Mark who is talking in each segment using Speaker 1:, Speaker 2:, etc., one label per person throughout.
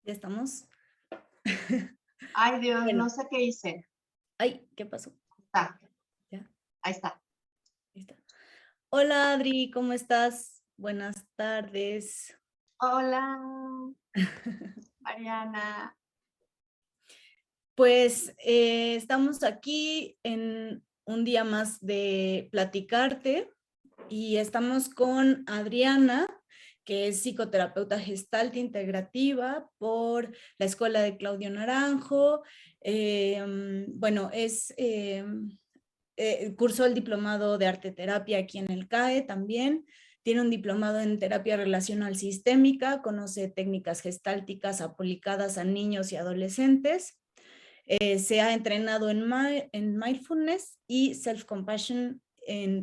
Speaker 1: ¿Ya estamos?
Speaker 2: Ay, Dios,
Speaker 1: Bueno,
Speaker 2: no sé qué hice.
Speaker 1: ay, ¿qué pasó?
Speaker 2: Está,
Speaker 1: Ya,
Speaker 2: ahí está.
Speaker 1: ahí está. Hola Adri, ¿cómo estás? Buenas tardes.
Speaker 2: Hola, Mariana.
Speaker 1: Pues estamos aquí en un día más de platicarte y estamos con Adriana, que es psicoterapeuta gestalt integrativa por la Escuela de Claudio Naranjo. Bueno, cursó el diplomado de arte terapia aquí en el CAE también. Tiene un diplomado en terapia relacional sistémica, conoce técnicas gestálticas aplicadas a niños y adolescentes. Se ha entrenado en mindfulness y self-compassion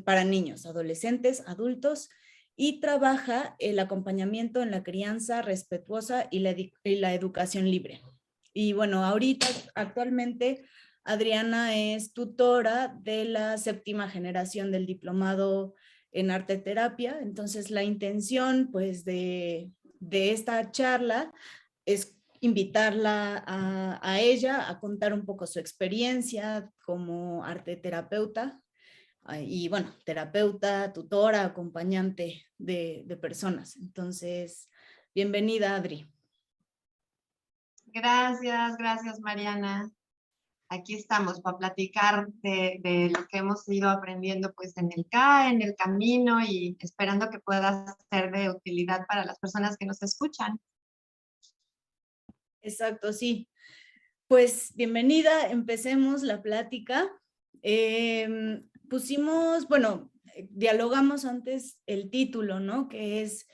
Speaker 1: para niños, adolescentes, adultos, y trabaja el acompañamiento en la crianza respetuosa y la educación libre. Y bueno, ahorita, actualmente, Adriana es tutora de la 7ª generación del diplomado en arte terapia. Entonces, la intención, pues, de esta charla es invitarla a ella a contar un poco su experiencia como arte terapeuta y bueno, terapeuta, tutora, acompañante de personas. Entonces, bienvenida, Adri.
Speaker 2: Gracias, Mariana. Aquí estamos para platicar de lo que hemos ido aprendiendo pues en el CAE, en el camino y esperando que pueda ser de utilidad para las personas que nos escuchan.
Speaker 1: Exacto, sí. Pues bienvenida, empecemos la plática. Bueno, dialogamos antes el título, ¿no? Que es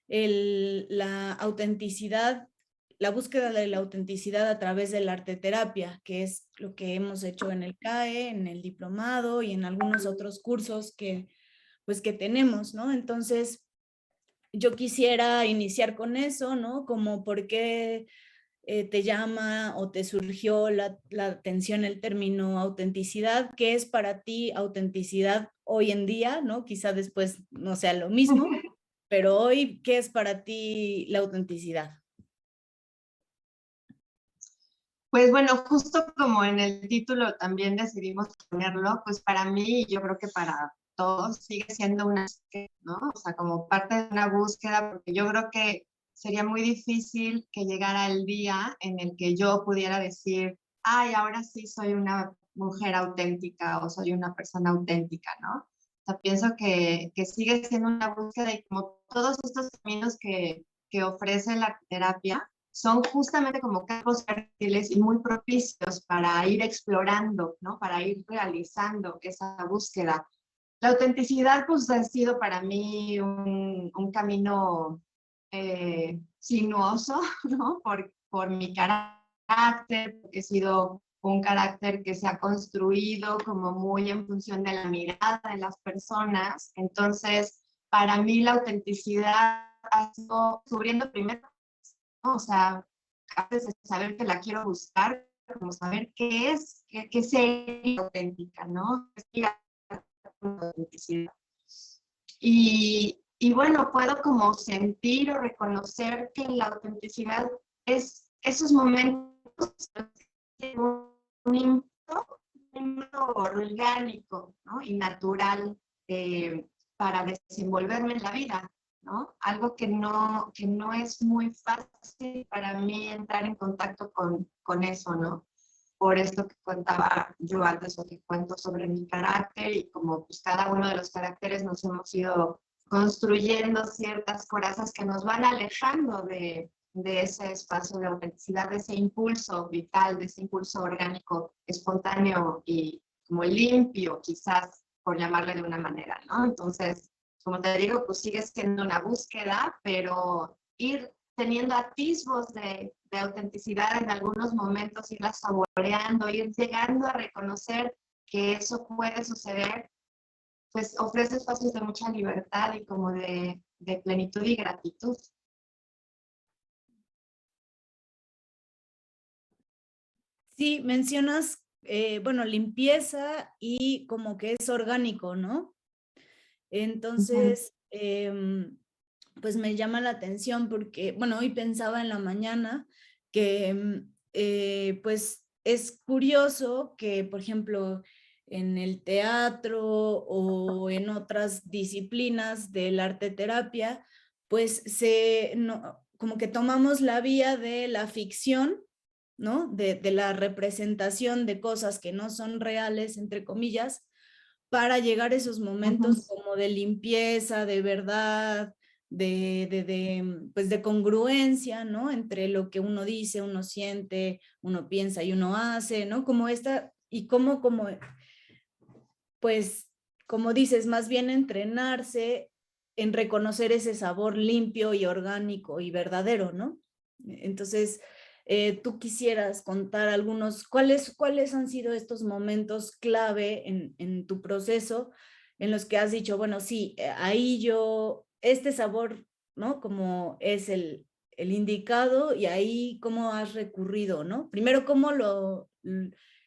Speaker 1: la autenticidad, la búsqueda de la autenticidad a través de la arte terapia, que es lo que hemos hecho en el CAE, en el diplomado y en algunos otros cursos que tenemos, ¿no? Entonces, yo quisiera iniciar con eso, ¿no? Como por qué te llama o te surgió la atención el término autenticidad. ¿Qué es para ti autenticidad hoy en día, no? Quizá después no sea lo mismo, pero hoy, ¿qué es para ti la autenticidad?
Speaker 2: Pues bueno, justo como en el título también decidimos ponerlo, pues para mí y yo creo que para todos sigue siendo una búsqueda, ¿no? O sea, como parte de una búsqueda, porque yo creo que sería muy difícil que llegara el día en el que yo pudiera decir, ay, ahora sí soy una mujer auténtica o soy una persona auténtica, ¿no? O sea, pienso que sigue siendo una búsqueda y como todos estos caminos que ofrece la terapia, son justamente como campos fértiles y muy propicios para ir explorando, ¿no? Para ir realizando esa búsqueda. La autenticidad, pues, ha sido para mí un camino sinuoso, ¿no? Por mi carácter, porque he sido un carácter que se ha construido como muy en función de la mirada de las personas. Entonces, para mí la autenticidad ha sido subiendo primero, ¿no? O sea, antes de saber que la quiero buscar, como saber qué es, qué sería auténtica, ¿no? Y bueno, puedo como sentir o reconocer que la autenticidad es esos momentos de un ímpetu orgánico, ¿no? Y natural para desenvolverme en la vida, ¿no? Algo que no es muy fácil para mí entrar en contacto con eso, ¿no? Por esto que contaba yo antes o que cuento sobre mi carácter y como pues cada uno de los caracteres nos hemos ido construyendo ciertas corazas que nos van alejando de ese espacio de autenticidad, de ese impulso vital, de ese impulso orgánico, espontáneo y como limpio, quizás, por llamarle de una manera, ¿no? Entonces, como te digo, pues sigue siendo una búsqueda, pero ir teniendo atisbos de autenticidad en algunos momentos, irla saboreando, ir llegando a reconocer que eso puede suceder, pues ofrece espacios de mucha libertad y como de plenitud y gratitud.
Speaker 1: Sí, mencionas, bueno, limpieza y como que es orgánico, ¿no?
Speaker 2: Uh-huh.
Speaker 1: Entonces, pues me llama la atención porque, bueno, hoy pensaba en la mañana que pues es curioso que, por ejemplo, en el teatro o en otras disciplinas del arte terapia, pues como que tomamos la vía de la ficción, ¿no? De la representación de cosas que no son reales, entre comillas, para llegar a esos momentos como de limpieza, de verdad, pues de congruencia, ¿no? Entre lo que uno dice, uno siente, uno piensa y uno hace, ¿no? Como esta, y como, pues, como dices, más bien entrenarse en reconocer ese sabor limpio y orgánico y verdadero, ¿no? Entonces, tú quisieras contar algunos, ¿cuáles han sido estos momentos clave en tu proceso en los que has dicho, bueno, sí, ahí yo, este sabor, ¿no? Como es el indicado y ahí cómo has recurrido, ¿no? Primero,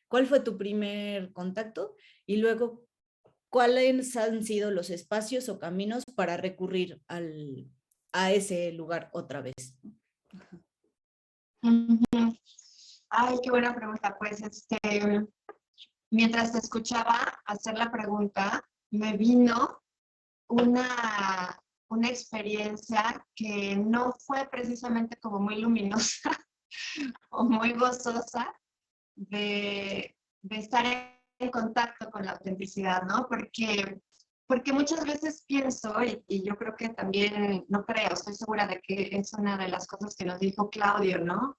Speaker 1: ¿cuál fue tu primer contacto? Y luego, ¿cuáles han sido los espacios o caminos para recurrir a ese lugar otra vez?
Speaker 2: Ay, qué buena pregunta. Pues mientras te escuchaba hacer la pregunta, me vino una, una experiencia que no fue precisamente como muy luminosa o muy gozosa de estar en contacto con la autenticidad, ¿no? Porque muchas veces pienso, y yo creo que también, no creo, estoy segura de que es una de las cosas que nos dijo Claudio, ¿no?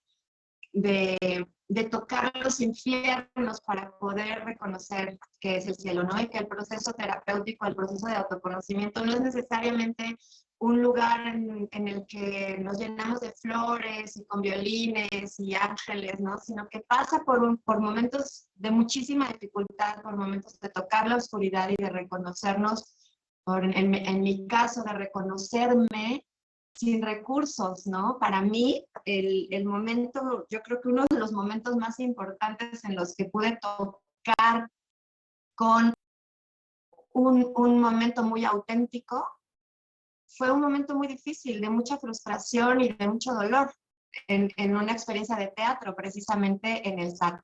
Speaker 2: De tocar los infiernos para poder reconocer qué es el cielo, ¿no? Y que el proceso terapéutico, el proceso de autoconocimiento no es necesariamente un lugar en el que nos llenamos de flores y con violines y ángeles, ¿no? Sino que pasa por momentos de muchísima dificultad, por momentos de tocar la oscuridad y de reconocernos, en mi caso, de reconocerme sin recursos, ¿no? Para mí, el momento, yo creo que uno de los momentos más importantes en los que pude tocar con un momento muy auténtico, fue un momento muy difícil, de mucha frustración y de mucho dolor, en una experiencia de teatro, precisamente en el SAT.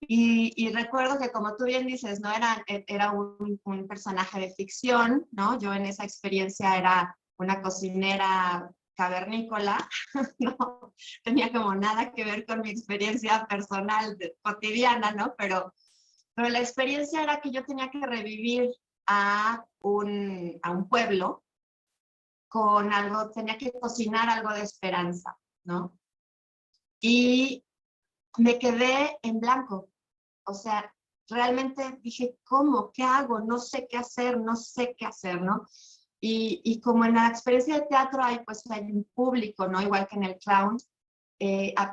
Speaker 2: Y recuerdo que, como tú bien dices, no era un personaje de ficción, ¿no? Yo en esa experiencia era una cocinera cavernícola, no tenía como nada que ver con mi experiencia personal, cotidiana, ¿no? Pero la experiencia era que yo tenía que revivir a un pueblo con algo, tenía que cocinar algo de esperanza, ¿no? Y me quedé en blanco. O sea, realmente dije, ¿cómo? ¿Qué hago? No sé qué hacer, no sé qué hacer, ¿no? Y como en la experiencia de teatro hay un público, ¿no? Igual que en el clown,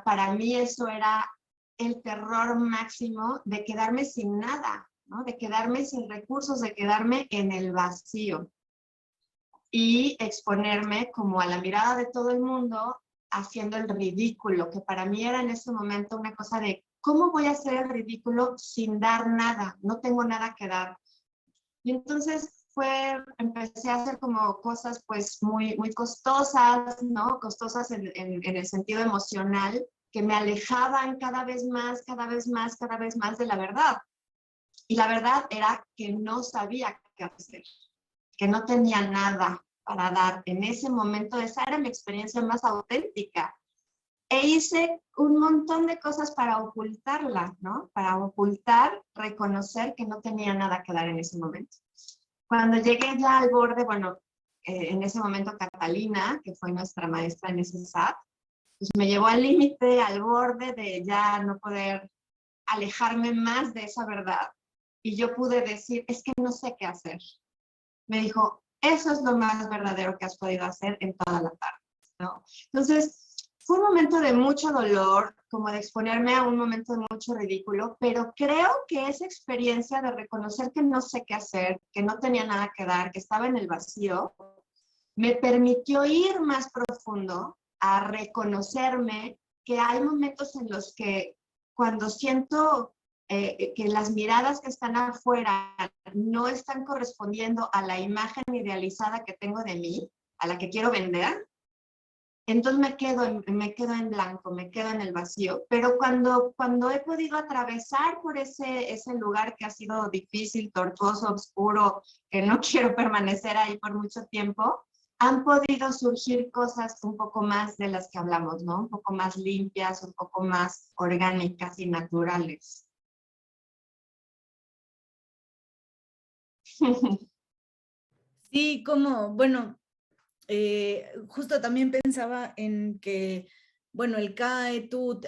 Speaker 2: para mí eso era el terror máximo de quedarme sin nada, ¿no? De quedarme sin recursos, de quedarme en el vacío y exponerme como a la mirada de todo el mundo haciendo el ridículo, que para mí era en ese momento una cosa de ¿cómo voy a hacer el ridículo sin dar nada? No tengo nada que dar. Y entonces empecé a hacer como cosas pues muy, muy costosas, ¿no? Costosas en el sentido emocional, que me alejaban cada vez más, cada vez más, cada vez más de la verdad. Y la verdad era que no sabía qué hacer, que no tenía nada para dar. En ese momento, esa era mi experiencia más auténtica. E hice un montón de cosas para ocultarla, ¿no? Para ocultar, reconocer que no tenía nada que dar en ese momento. Cuando llegué ya al borde, bueno, en ese momento Catalina, que fue nuestra maestra en ese SAT, pues me llevó al límite, al borde de ya no poder alejarme más de esa verdad. Y yo pude decir, es que no sé qué hacer. Me dijo, eso es lo más verdadero que has podido hacer en toda la tarde, ¿no? Entonces, fue un momento de mucho dolor, como de exponerme a un momento de mucho ridículo, pero creo que esa experiencia de reconocer que no sé qué hacer, que no tenía nada que dar, que estaba en el vacío, me permitió ir más profundo a reconocerme que hay momentos en los que cuando siento que las miradas que están afuera no están correspondiendo a la imagen idealizada que tengo de mí, a la que quiero vender, entonces me quedo en blanco, me quedo en el vacío. Pero cuando he podido atravesar por ese lugar que ha sido difícil, tortuoso, oscuro, que no quiero permanecer ahí por mucho tiempo, han podido surgir cosas un poco más de las que hablamos, ¿no? Un poco más limpias, un poco más orgánicas y naturales.
Speaker 1: Sí, como, bueno, justo también pensaba en que, bueno, el CAE, tú,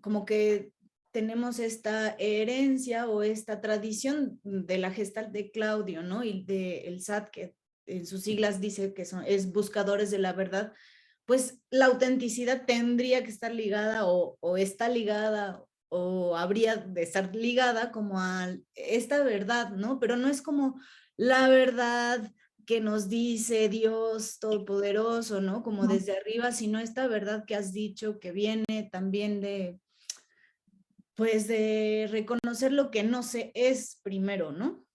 Speaker 1: como que tenemos esta herencia o esta tradición de la Gestalt de Claudio, ¿no? Y del SAT, que en sus siglas dice que es buscadores de la verdad, pues la autenticidad tendría que estar ligada o está ligada o habría de estar ligada como a esta verdad, ¿no? Pero no es como la verdad que nos dice Dios Todopoderoso, ¿no? Como desde arriba, sino esta verdad que has dicho que viene también de, pues de reconocer lo que no se es primero, ¿no?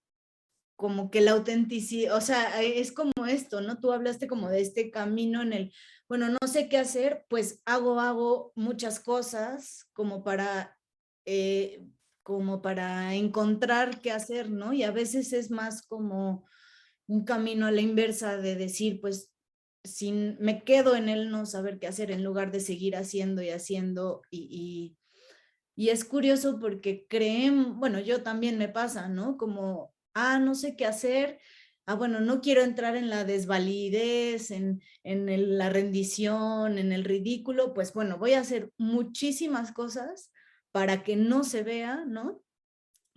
Speaker 1: Como que la autenticidad, o sea, es como esto, ¿no? Tú hablaste como de este camino en el, bueno, no sé qué hacer, pues hago muchas cosas como para encontrar qué hacer, ¿no? Y a veces es más como un camino a la inversa de decir, pues, sin, me quedo en el no saber qué hacer en lugar de seguir haciendo y haciendo y es curioso porque creen, bueno, yo también me pasa, ¿no? Como, no sé qué hacer, bueno, no quiero entrar en la desvalidez, la rendición, en el ridículo, pues bueno, voy a hacer muchísimas cosas para que no se vea, ¿no?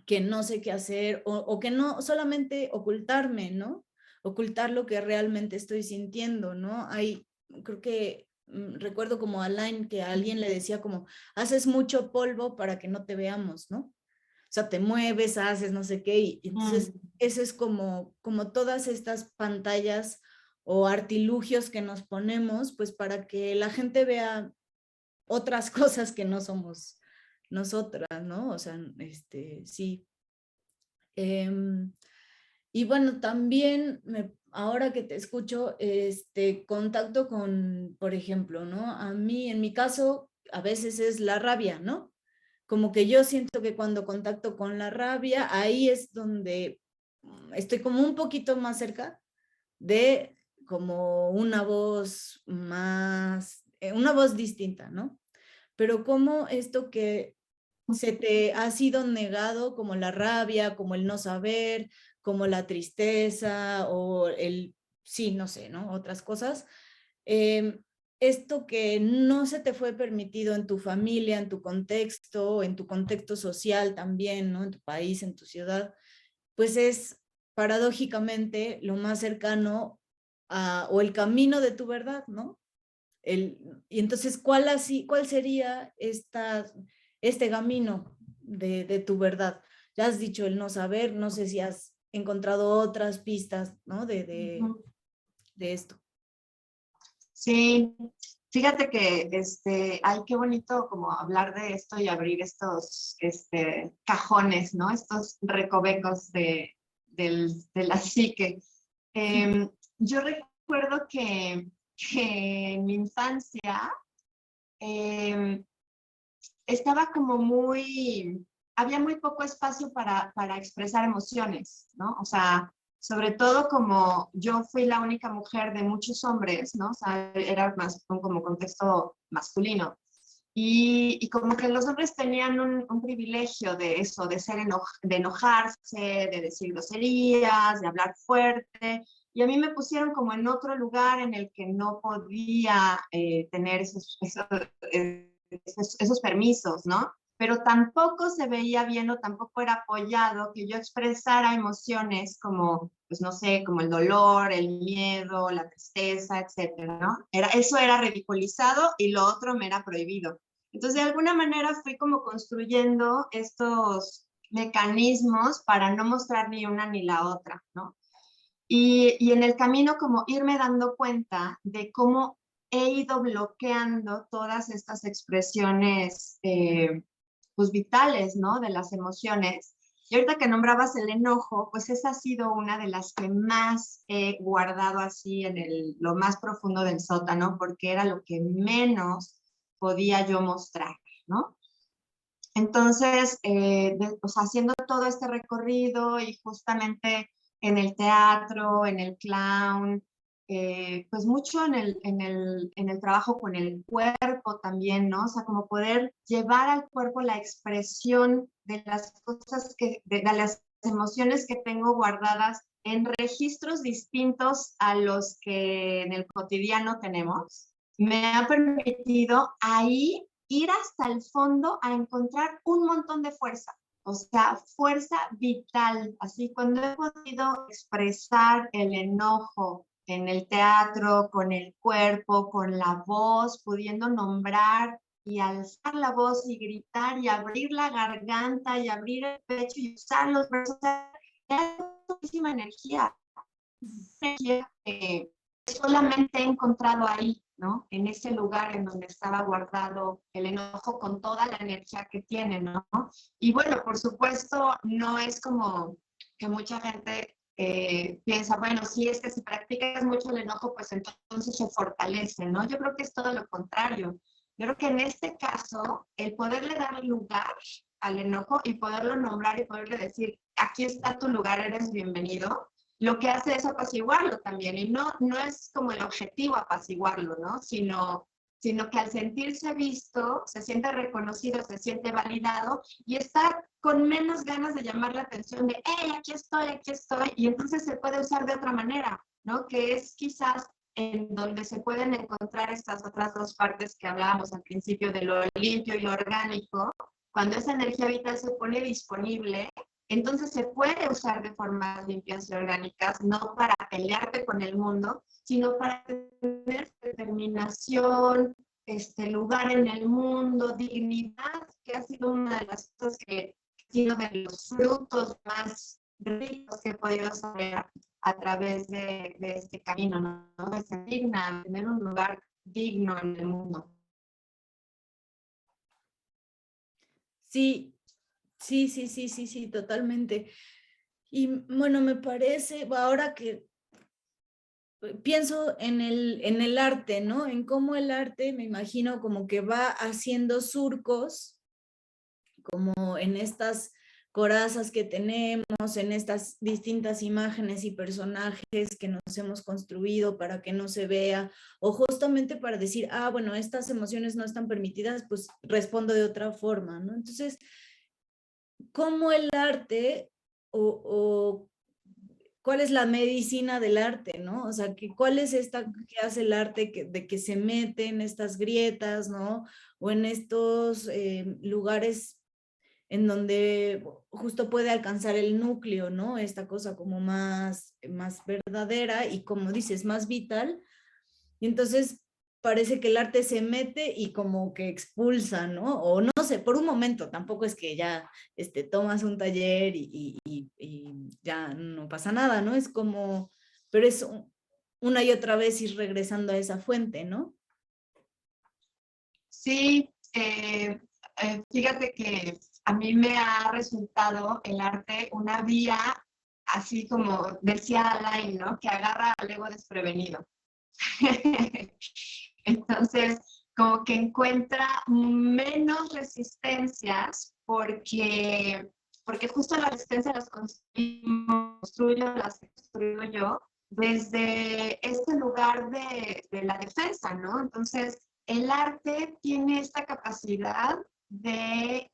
Speaker 1: Que no sé qué hacer o que no solamente ocultarme, ¿no? Ocultar lo que realmente estoy sintiendo, ¿no? Creo que recuerdo como Alain que a alguien le decía como, haces mucho polvo para que no te veamos, ¿no? O sea, te mueves, haces no sé qué, y entonces eso es como todas estas pantallas o artilugios que nos ponemos, pues para que la gente vea otras cosas que no somos nosotras, ¿no? O sea, sí. Y bueno, también ahora que te escucho, contacto con, por ejemplo, ¿no? A mí, en mi caso, a veces es la rabia, ¿no? Como que yo siento que cuando contacto con la rabia, ahí es donde estoy como un poquito más cerca de como una voz más, una voz distinta, ¿no? Pero como esto que se te ha sido negado, como la rabia, como el no saber, como la tristeza o sí, no sé, ¿no? Otras cosas. Eh, Esto que no se te fue permitido en tu familia, en tu contexto social también, ¿no? En tu país, en tu ciudad, pues es paradójicamente lo más cercano o el camino de tu verdad, ¿no? Y entonces, ¿cuál sería este camino de tu verdad? Ya has dicho el no saber, no sé si has encontrado otras pistas, ¿no? De esto.
Speaker 2: Sí, fíjate que ay, qué bonito como hablar de esto y abrir estos cajones, ¿no? Estos recovecos de la psique. Yo recuerdo que en mi infancia em, estaba como había muy poco espacio para expresar emociones, ¿no? O sea, sobre todo como yo fui la única mujer de muchos hombres, ¿no? O sea, era más como contexto masculino. Y como que los hombres tenían un privilegio de eso, de enojarse, de decir groserías, de hablar fuerte. Y a mí me pusieron como en otro lugar en el que no podía tener esos permisos, ¿no? Pero tampoco se veía bien o tampoco era apoyado que yo expresara emociones como, pues no sé, como el dolor, el miedo, la tristeza, etcétera, ¿no? Eso era ridiculizado y lo otro me era prohibido. Entonces, de alguna manera fui como construyendo estos mecanismos para no mostrar ni una ni la otra, ¿no? Y en el camino como irme dando cuenta de cómo he ido bloqueando todas estas expresiones pues vitales, ¿no? De las emociones. Y ahorita que nombrabas el enojo, pues esa ha sido una de las que más he guardado así en lo más profundo del sótano, porque era lo que menos podía yo mostrar, ¿no? Entonces, pues haciendo todo este recorrido y justamente en el teatro, en el clown, pues mucho en el trabajo con el cuerpo también, ¿no? O sea, como poder llevar al cuerpo la expresión de las cosas de las emociones que tengo guardadas en registros distintos a los que en el cotidiano tenemos, me ha permitido ahí ir hasta el fondo a encontrar un montón de fuerza, o sea, fuerza vital. Así, cuando he podido expresar el enojo en el teatro, con el cuerpo, con la voz, pudiendo nombrar y alzar la voz y gritar y abrir la garganta y abrir el pecho y usar los brazos, hay muchísima energía que solamente he encontrado ahí, ¿no? En ese lugar en donde estaba guardado el enojo con toda la energía que tiene, ¿no? Y bueno, por supuesto, no es como que mucha gente piensa, bueno, si es que si practicas mucho el enojo, pues entonces se fortalece, ¿no? Yo creo que es todo lo contrario. Yo creo que en este caso, el poderle dar lugar al enojo y poderlo nombrar y poderle decir, aquí está tu lugar, eres bienvenido, lo que hace es apaciguarlo también. Y no es como el objetivo apaciguarlo, ¿no? Sino que al sentirse visto, se siente reconocido, se siente validado y está con menos ganas de llamar la atención de, hey, aquí estoy, y entonces se puede usar de otra manera, ¿no? Que es quizás en donde se pueden encontrar estas otras dos partes que hablábamos al principio de lo limpio y lo orgánico. Cuando esa energía vital se pone disponible, entonces se puede usar de formas limpias y orgánicas, no para pelearte con el mundo, sino para tener determinación, lugar en el mundo, dignidad, que ha sido una de las cosas que ha sido de los frutos más ricos que he podido saber a través de este camino, ¿no? De ser digna, tener un lugar digno en el mundo.
Speaker 1: Sí, sí, totalmente. Y bueno, me parece, ahora que pienso en el arte, ¿no? En cómo el arte, me imagino, como que va haciendo surcos, como en estas corazas que tenemos, en estas distintas imágenes y personajes que nos hemos construido para que no se vea, o justamente para decir, ah, bueno, estas emociones no están permitidas, pues respondo de otra forma, ¿no? Entonces, ¿cómo el arte o cuál es la medicina del arte, ¿no? O sea, ¿cuál es esta que hace el arte de que se mete en estas grietas, ¿no? O en estos lugares en donde justo puede alcanzar el núcleo, ¿no? Esta cosa como más verdadera y como dices, más vital. Y entonces parece que el arte se mete y como que expulsa, ¿no? O no sé, por un momento, tampoco es que ya tomas un taller y ya no pasa nada, ¿no? Es como, pero es una y otra vez ir regresando a esa fuente, ¿no?
Speaker 2: Sí, fíjate que a mí me ha resultado el arte una vía, así como decía Alain, ¿no? Que agarra al ego desprevenido. Entonces, como que encuentra menos resistencias porque justo la resistencia las construyo, las construyo yo desde este lugar de la defensa, ¿no? Entonces, el arte tiene esta capacidad de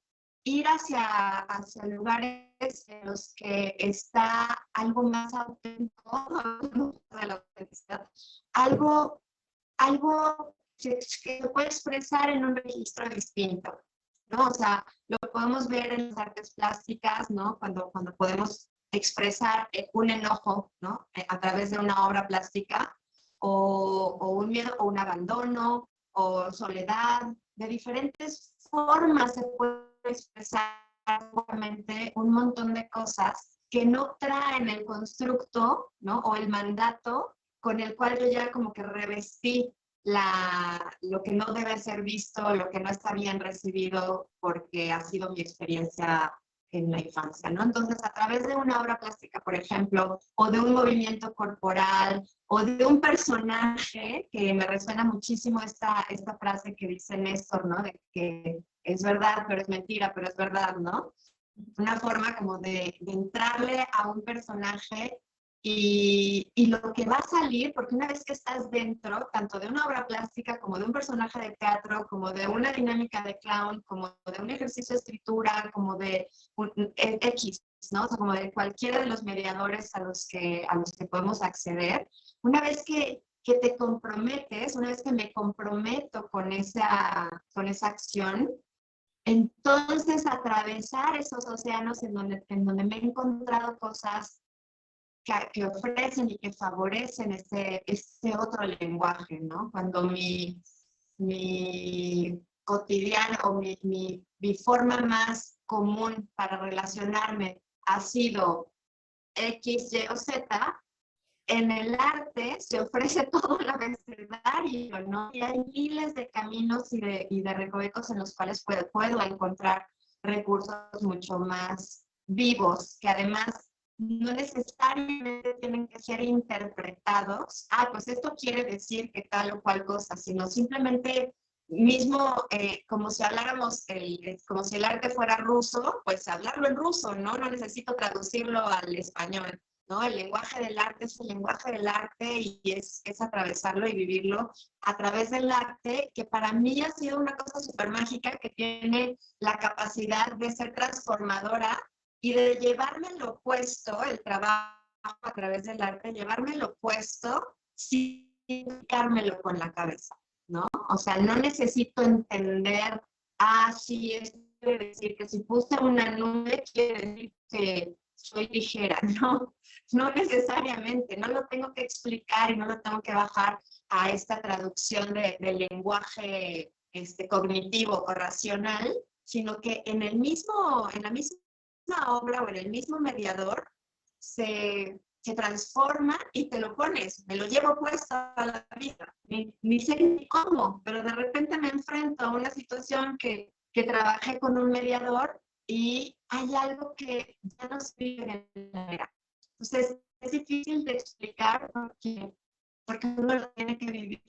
Speaker 2: ir hacia lugares en los que está algo más auténtico, de la autenticidad, algo que se puede expresar en un registro distinto, ¿no? O sea, lo podemos ver en las artes plásticas, ¿no? Cuando podemos expresar un enojo, ¿no? A través de una obra plástica, o un miedo, o un abandono, o soledad, de diferentes formas se puede expresar un montón de cosas que no traen el constructo, ¿no? O el mandato con el cual yo ya como que revestí lo que no debe ser visto, lo que no está bien recibido, porque ha sido mi experiencia en la infancia, ¿no? Entonces, a través de una obra plástica, por ejemplo, o de un movimiento corporal, o de un personaje, que me resuena muchísimo esta frase que dice Néstor, ¿no? De que es verdad, pero es mentira, pero es verdad, ¿no? Una forma como de entrarle a un personaje y lo que va a salir, porque una vez que estás dentro, tanto de una obra plástica como de un personaje de teatro, como de una dinámica de clown, como de un ejercicio de escritura, como de X, ¿no? O sea, como de cualquiera de los mediadores a los que podemos acceder, una vez que te comprometes, una vez que me comprometo con esa acción, entonces atravesar esos océanos en donde me he encontrado cosas que ofrecen y que favorecen ese otro lenguaje, ¿no? Cuando mi cotidiano o mi forma más común para relacionarme ha sido X, Y o Z, en el arte se ofrece todo el abecedario, ¿no? Y hay miles de caminos y de recovecos en los cuales puedo encontrar recursos mucho más vivos, que además no necesariamente tienen que ser interpretados. Ah, pues esto quiere decir que tal o cual cosa, sino simplemente mismo como si habláramos, como si el arte fuera ruso, pues hablarlo en ruso, ¿no? No necesito traducirlo al español. ¿No? El lenguaje del arte es el lenguaje del arte y es atravesarlo y vivirlo a través del arte, que para mí ha sido una cosa súper mágica, que tiene la capacidad de ser transformadora y de llevarme lo opuesto, el trabajo a través del arte, llevarme lo opuesto sin explicármelo con la cabeza, ¿no? O sea, no necesito entender, sí, esto quiere decir que si puse una nube, quiere decir que soy ligera, ¿no? No necesariamente, no lo tengo que explicar y no lo tengo que bajar a esta traducción del lenguaje cognitivo o racional, sino que en la misma obra o en el mismo mediador se transforma y te lo pones, me lo llevo puesto a la vida, ni sé ni cómo, pero de repente me enfrento a una situación que trabajé con un mediador y hay algo que ya no se vive en la era. Entonces, es difícil de explicar porque uno lo tiene que vivir.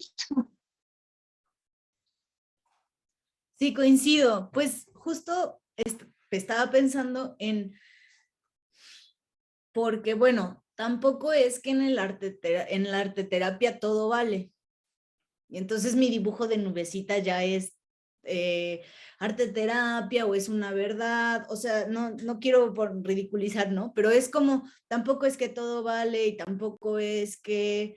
Speaker 1: Sí, coincido. Pues justo estaba pensando porque bueno, tampoco es que en la arteterapia todo vale. Y entonces mi dibujo de nubecita ya es arte terapia o es una verdad, o sea, no quiero ridiculizar, ¿no? Pero es como, tampoco es que todo vale y tampoco es que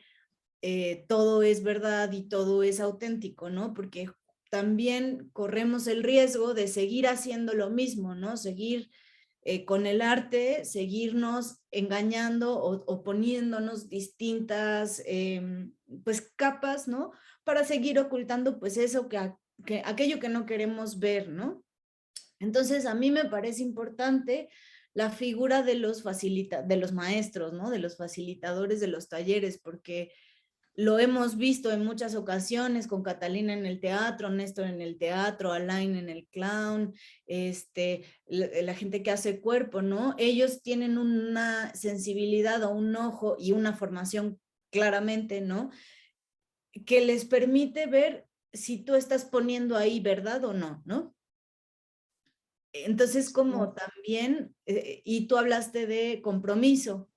Speaker 1: todo es verdad y todo es auténtico, ¿no? Porque también corremos el riesgo de seguir haciendo lo mismo, ¿no? Seguir con el arte, seguirnos engañando o poniéndonos distintas pues capas, ¿no? Para seguir ocultando pues eso que aquello que no queremos ver, ¿no? Entonces a mí me parece importante la figura de de los maestros, ¿no? De los facilitadores de los talleres, porque lo hemos visto en muchas ocasiones con Catalina en el teatro, Néstor en el teatro, Alain en el clown, la gente que hace cuerpo, ¿no? Ellos tienen una sensibilidad o un ojo y una formación claramente, ¿no? Que les permite ver si tú estás poniendo ahí verdad o no, ¿no? Entonces, como también, y tú hablaste de compromiso,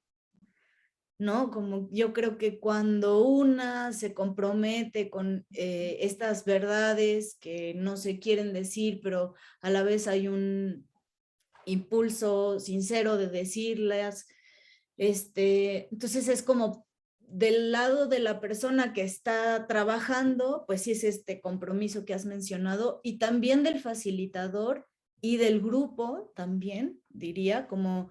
Speaker 1: ¿no? Como yo creo que cuando una se compromete con estas verdades que no se quieren decir, pero a la vez hay un impulso sincero de decirlas, entonces es como del lado de la persona que está trabajando, pues sí es este compromiso que has mencionado, y también del facilitador y del grupo también, diría, como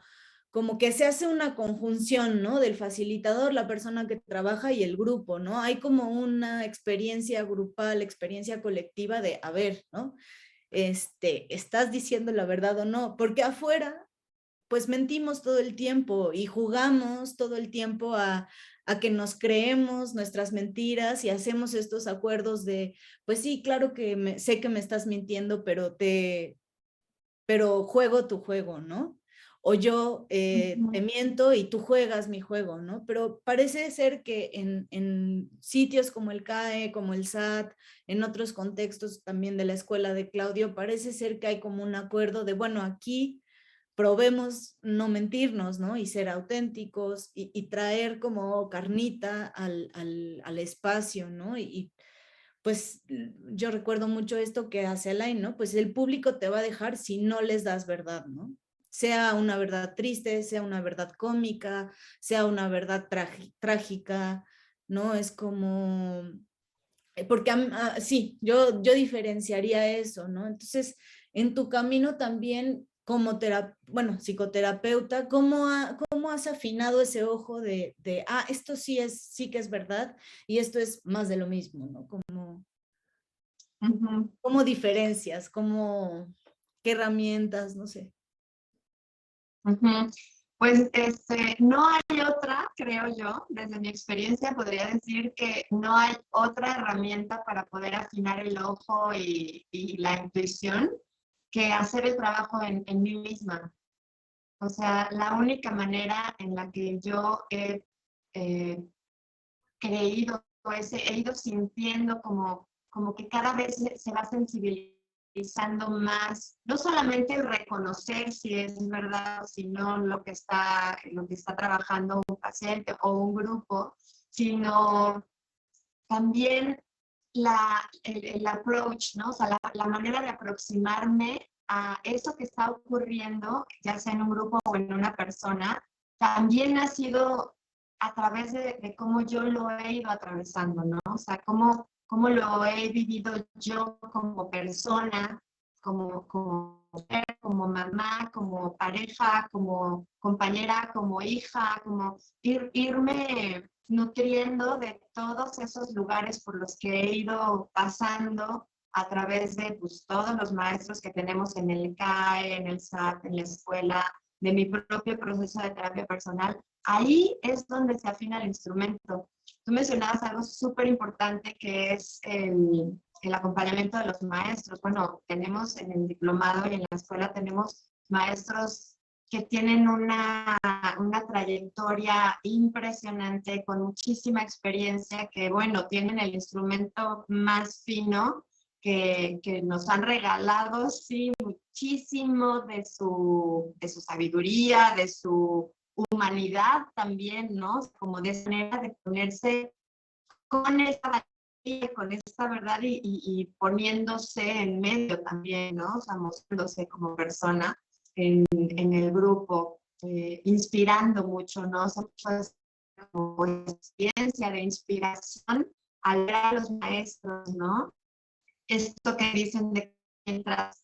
Speaker 1: que se hace una conjunción, ¿no? Del facilitador, la persona que trabaja y el grupo, ¿no? Hay como una experiencia grupal, experiencia colectiva de, a ver, ¿no? ¿Estás diciendo la verdad o no? Porque afuera, pues mentimos todo el tiempo y jugamos todo el tiempo a que nos creemos nuestras mentiras y hacemos estos acuerdos de, pues sí, claro que sé que me estás mintiendo, pero juego tu juego, ¿no? O yo te miento y tú juegas mi juego, ¿no? Pero parece ser que en sitios como el CAE, como el SAT, en otros contextos también de la escuela de Claudio, parece ser que hay como un acuerdo de, bueno, aquí probemos no mentirnos, ¿no? Y ser auténticos y traer como carnita al espacio, ¿no? Y pues yo recuerdo mucho esto que hace Alain, ¿no? Pues el público te va a dejar si no les das verdad, ¿no? Sea una verdad triste, sea una verdad cómica, sea una verdad trágica, ¿no? Es como, porque sí, yo diferenciaría eso, ¿no? Entonces, en tu camino también como bueno, psicoterapeuta, ¿cómo has afinado ese ojo esto sí que es verdad y esto es más de lo mismo, ¿no? ¿Cómo diferencias? ¿Qué herramientas? No sé.
Speaker 2: Pues no hay otra, creo yo, desde mi experiencia podría decir que no hay otra herramienta para poder afinar el ojo y la intuición que hacer el trabajo en mí misma. O sea, la única manera en la que yo he creído, pues he ido sintiendo como que cada vez se va sensibilizando más, no solamente el reconocer si es verdad o si no lo que está trabajando un paciente o un grupo, sino también el approach, ¿no? O sea, la manera de aproximarme a eso que está ocurriendo, ya sea en un grupo o en una persona, también ha sido a través de cómo yo lo he ido atravesando, ¿no? O sea, cómo lo he vivido yo como persona, como mujer, como mamá, como pareja, como compañera, como hija, como irme nutriendo de todos esos lugares por los que he ido pasando a través de pues, todos los maestros que tenemos en el CAE, en el SAT, en la escuela, de mi propio proceso de terapia personal. Ahí es donde se afina el instrumento. Tú mencionabas algo súper importante que es el acompañamiento de los maestros. Bueno, tenemos en el diplomado y en la escuela tenemos maestros que tienen una trayectoria impresionante, con muchísima experiencia, que bueno, tienen el instrumento más fino que nos han regalado, sí, muchísimo de su sabiduría, de su humanidad también, ¿no? Como de esa manera de ponerse con esta con esta verdad y poniéndose en medio también, ¿no? O sea, mostrándose como persona en el grupo, inspirando mucho, ¿no? O sea, mucho como experiencia de inspiración al ver a los maestros, ¿no? Esto que dicen de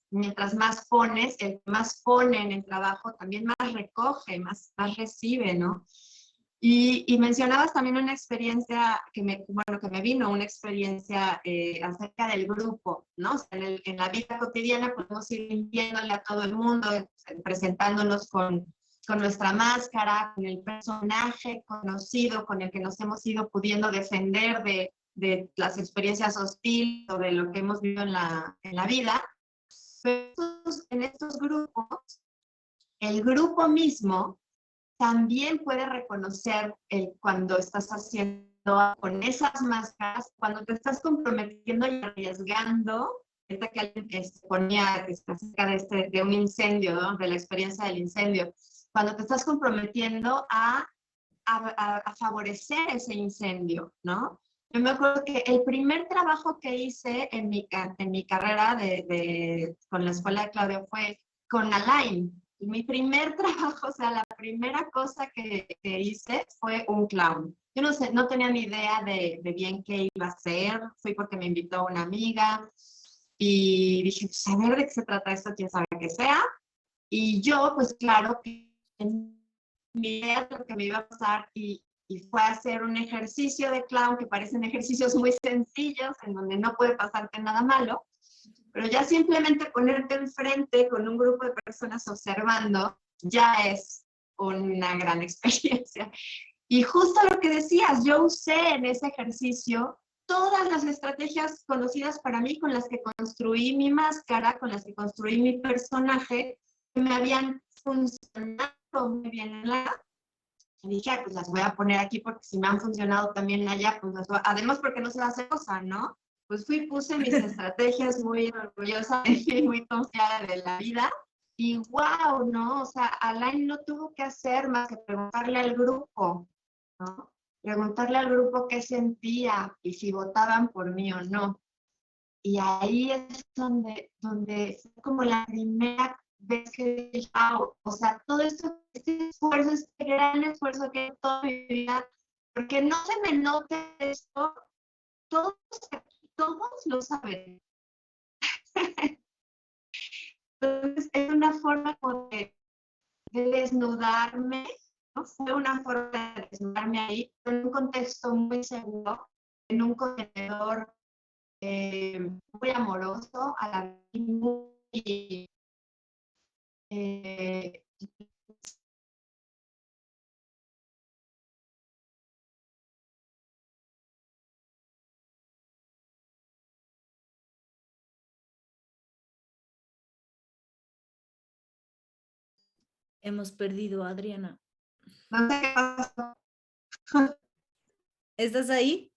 Speaker 2: mientras más pones, el que más pone en el trabajo también más recoge, más recibe, ¿no? Y mencionabas también una experiencia bueno, que me vino, una experiencia acerca del grupo, ¿no? O sea, en la vida cotidiana podemos ir limpiándole a todo el mundo, presentándonos con nuestra máscara, con el personaje conocido con el que nos hemos ido pudiendo defender de las experiencias hostiles o de lo que hemos vivido en la vida. Pero en estos grupos, el grupo mismo también puede reconocer cuando estás haciendo con esas máscaras, cuando te estás comprometiendo y arriesgando. Esta que alguien ponía acerca de un incendio, ¿no? De la experiencia del incendio, cuando te estás comprometiendo a favorecer ese incendio, ¿no? Yo me acuerdo que el primer trabajo que hice en mi carrera con la escuela de Claudio fue con Alain. Mi primer trabajo, o sea, la primera cosa que hice fue un clown. Yo no sé, no tenía ni idea de bien qué iba a hacer. Fui porque me invitó una amiga y dije, pues a ver de qué se trata esto, quién sabe qué sea. Y yo, pues claro, mi idea de lo que me iba a pasar y fue hacer un ejercicio de clown que parecen ejercicios muy sencillos en donde no puede pasarte nada malo, pero ya simplemente ponerte enfrente con un grupo de personas observando ya es una gran experiencia. Y justo lo que decías, yo usé en ese ejercicio todas las estrategias conocidas para mí, con las que construí mi máscara, con las que construí mi personaje, que me habían funcionado muy bien en la... Y dije, pues las voy a poner aquí porque si me han funcionado también allá, pues además porque no se va a hacer cosa, ¿no? Pues puse mis estrategias muy orgullosa y muy confiada de la vida. Y wow, ¿no? O sea, Alain no tuvo que hacer más que preguntarle al grupo, ¿no? Preguntarle al grupo qué sentía y si votaban por mí o no. Y ahí es donde fue como la primera vez que dije, wow, o sea, todo esto, este esfuerzo, este gran esfuerzo que he hecho toda mi vida, porque no se me note esto, todos, todos lo saben. Entonces, es una forma como de desnudarme, ¿no? Fue una forma de desnudarme ahí, en un contexto muy seguro, en un contenedor muy amoroso, a la vez muy... Eh,
Speaker 1: Hemos perdido a Adriana.
Speaker 2: no sé qué pasó.
Speaker 1: ¿Estás ahí?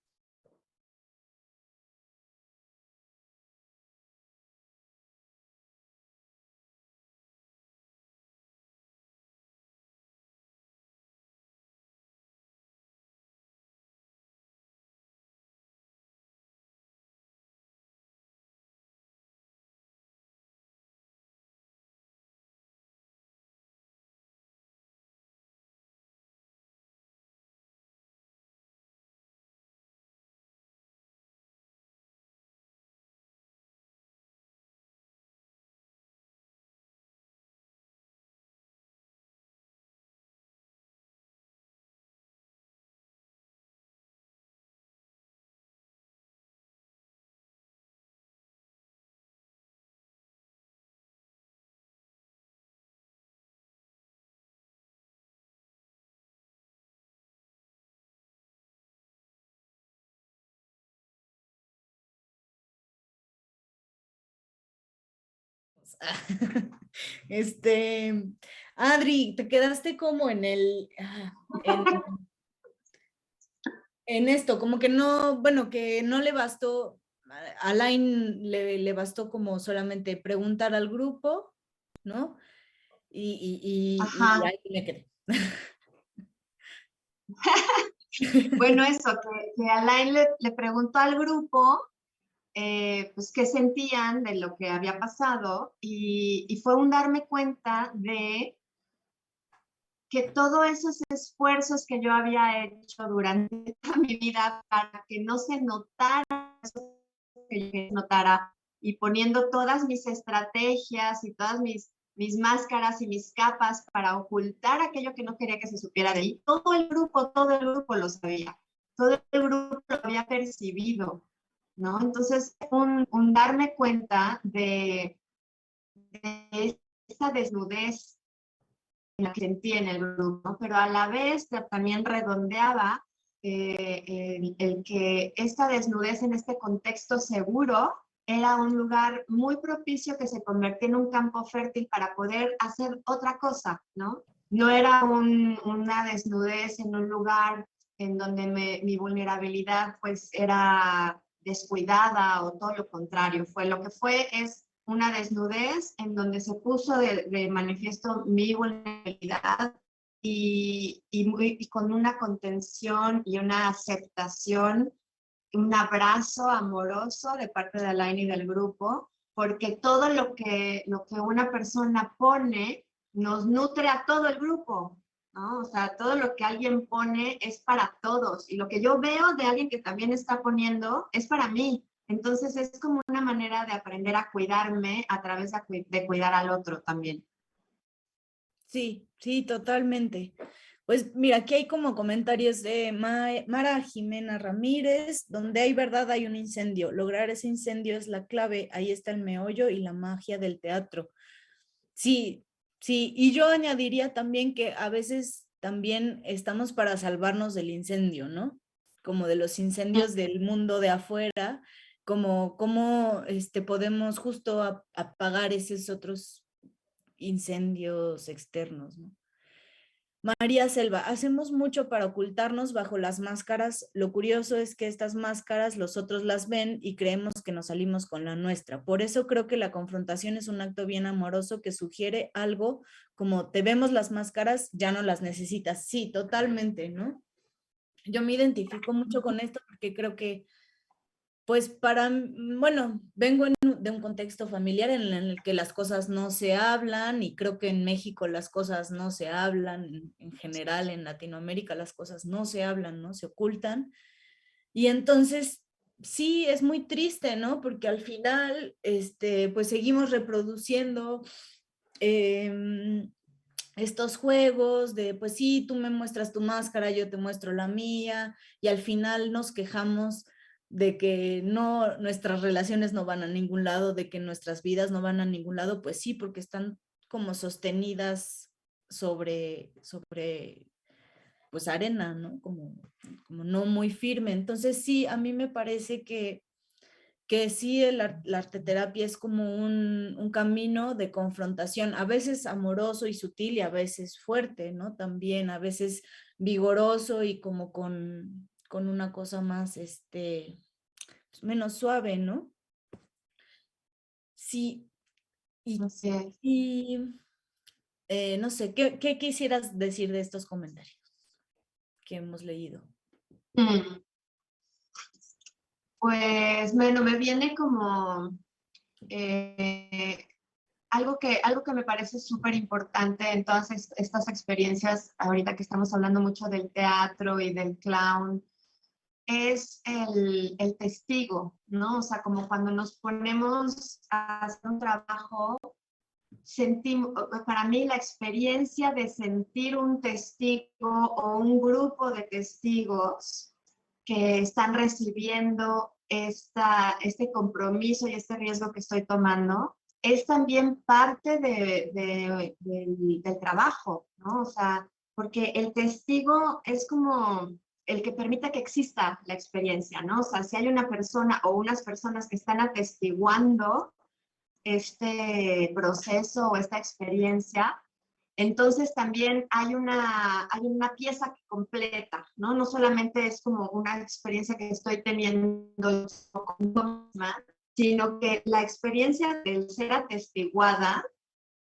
Speaker 1: Este, Adri, te quedaste como en en esto, como que no, bueno, que no le bastó, a Alain le bastó como solamente preguntar al grupo, ¿no? Y
Speaker 2: Ajá.
Speaker 1: ahí me quedé.
Speaker 2: Bueno, eso, que Alain le preguntó al grupo pues qué sentían de lo que había pasado y fue un darme cuenta de que todos esos esfuerzos que yo había hecho durante toda mi vida para que no se notara, que yo notara, y poniendo todas mis estrategias y todas mis máscaras y mis capas para ocultar aquello que no quería que se supiera de ahí, todo el grupo lo sabía, todo el grupo lo había percibido, ¿no? Entonces, un darme cuenta de esa desnudez en la que sentí en el grupo, ¿no? Pero a la vez también redondeaba el que esta desnudez en este contexto seguro era un lugar muy propicio que se convertía en un campo fértil para poder hacer otra cosa, ¿no? No era una desnudez en un lugar en donde mi vulnerabilidad pues era descuidada o todo lo contrario. Lo que fue es una desnudez en donde se puso de manifiesto mi vulnerabilidad y con una contención y una aceptación, un abrazo amoroso de parte de Alain y del grupo, porque todo lo que una persona pone nos nutre a todo el grupo, ¿no? O sea, todo lo que alguien pone es para todos y lo que yo veo de alguien que también está poniendo es para mí. Entonces es como una manera de aprender a cuidarme a través de cuidar al otro también.
Speaker 1: Sí, sí, totalmente. Pues mira, aquí hay como comentarios de Mara Jimena Ramírez, donde hay verdad, hay un incendio. Lograr ese incendio es la clave, ahí está el meollo y la magia del teatro. Sí, sí, y yo añadiría también que a veces también estamos para salvarnos del incendio, ¿no? como de los incendios del mundo de afuera, como cómo podemos justo apagar esos otros incendios externos, ¿no? María Selva, hacemos mucho para ocultarnos bajo las máscaras. Lo curioso es que estas máscaras los otros las ven y creemos que nos salimos con la nuestra. Por eso creo que la confrontación es un acto bien amoroso que sugiere algo como te vemos las máscaras, ya no las necesitas. Sí, totalmente, ¿no? Yo me identifico mucho con esto porque creo que pues bueno, vengo de un contexto familiar en el que las cosas no se hablan y creo que en México las cosas no se hablan, en general en Latinoamérica las cosas no se hablan, ¿no? Se ocultan. Y entonces sí es muy triste, ¿no? Porque al final, pues seguimos reproduciendo estos juegos de, pues sí, tú me muestras tu máscara, yo te muestro la mía, y al final nos quejamos de que no, nuestras relaciones no van a ningún lado, de que nuestras vidas no van a ningún lado, pues sí, porque están como sostenidas sobre pues arena, ¿no? Como no muy firme. Entonces sí, a mí me parece que sí, la arteterapia es como un camino de confrontación, a veces amoroso y sutil y a veces fuerte, ¿no? También, a veces vigoroso y como con una cosa más, pues, menos suave, ¿no? Sí, y,
Speaker 2: Así es.
Speaker 1: y no sé, ¿qué quisieras decir de estos comentarios que hemos leído?
Speaker 2: Mm, Pues bueno, me viene como eh, algo que me parece súper importante en todas estas experiencias, ahorita que estamos hablando mucho del teatro y del clown, es el testigo, ¿no? O sea, como cuando nos ponemos a hacer un trabajo, sentimos, para mí la experiencia de sentir un testigo o un grupo de testigos que están recibiendo este compromiso y este riesgo que estoy tomando, es también parte del trabajo, ¿no? O sea, porque el testigo es como el que permite que exista la experiencia, ¿no? O sea, si hay una persona o unas personas que están atestiguando este proceso o esta experiencia, entonces también hay una pieza que completa, ¿no? No solamente es como una experiencia que estoy teniendo conmigo misma, sino que la experiencia del ser atestiguada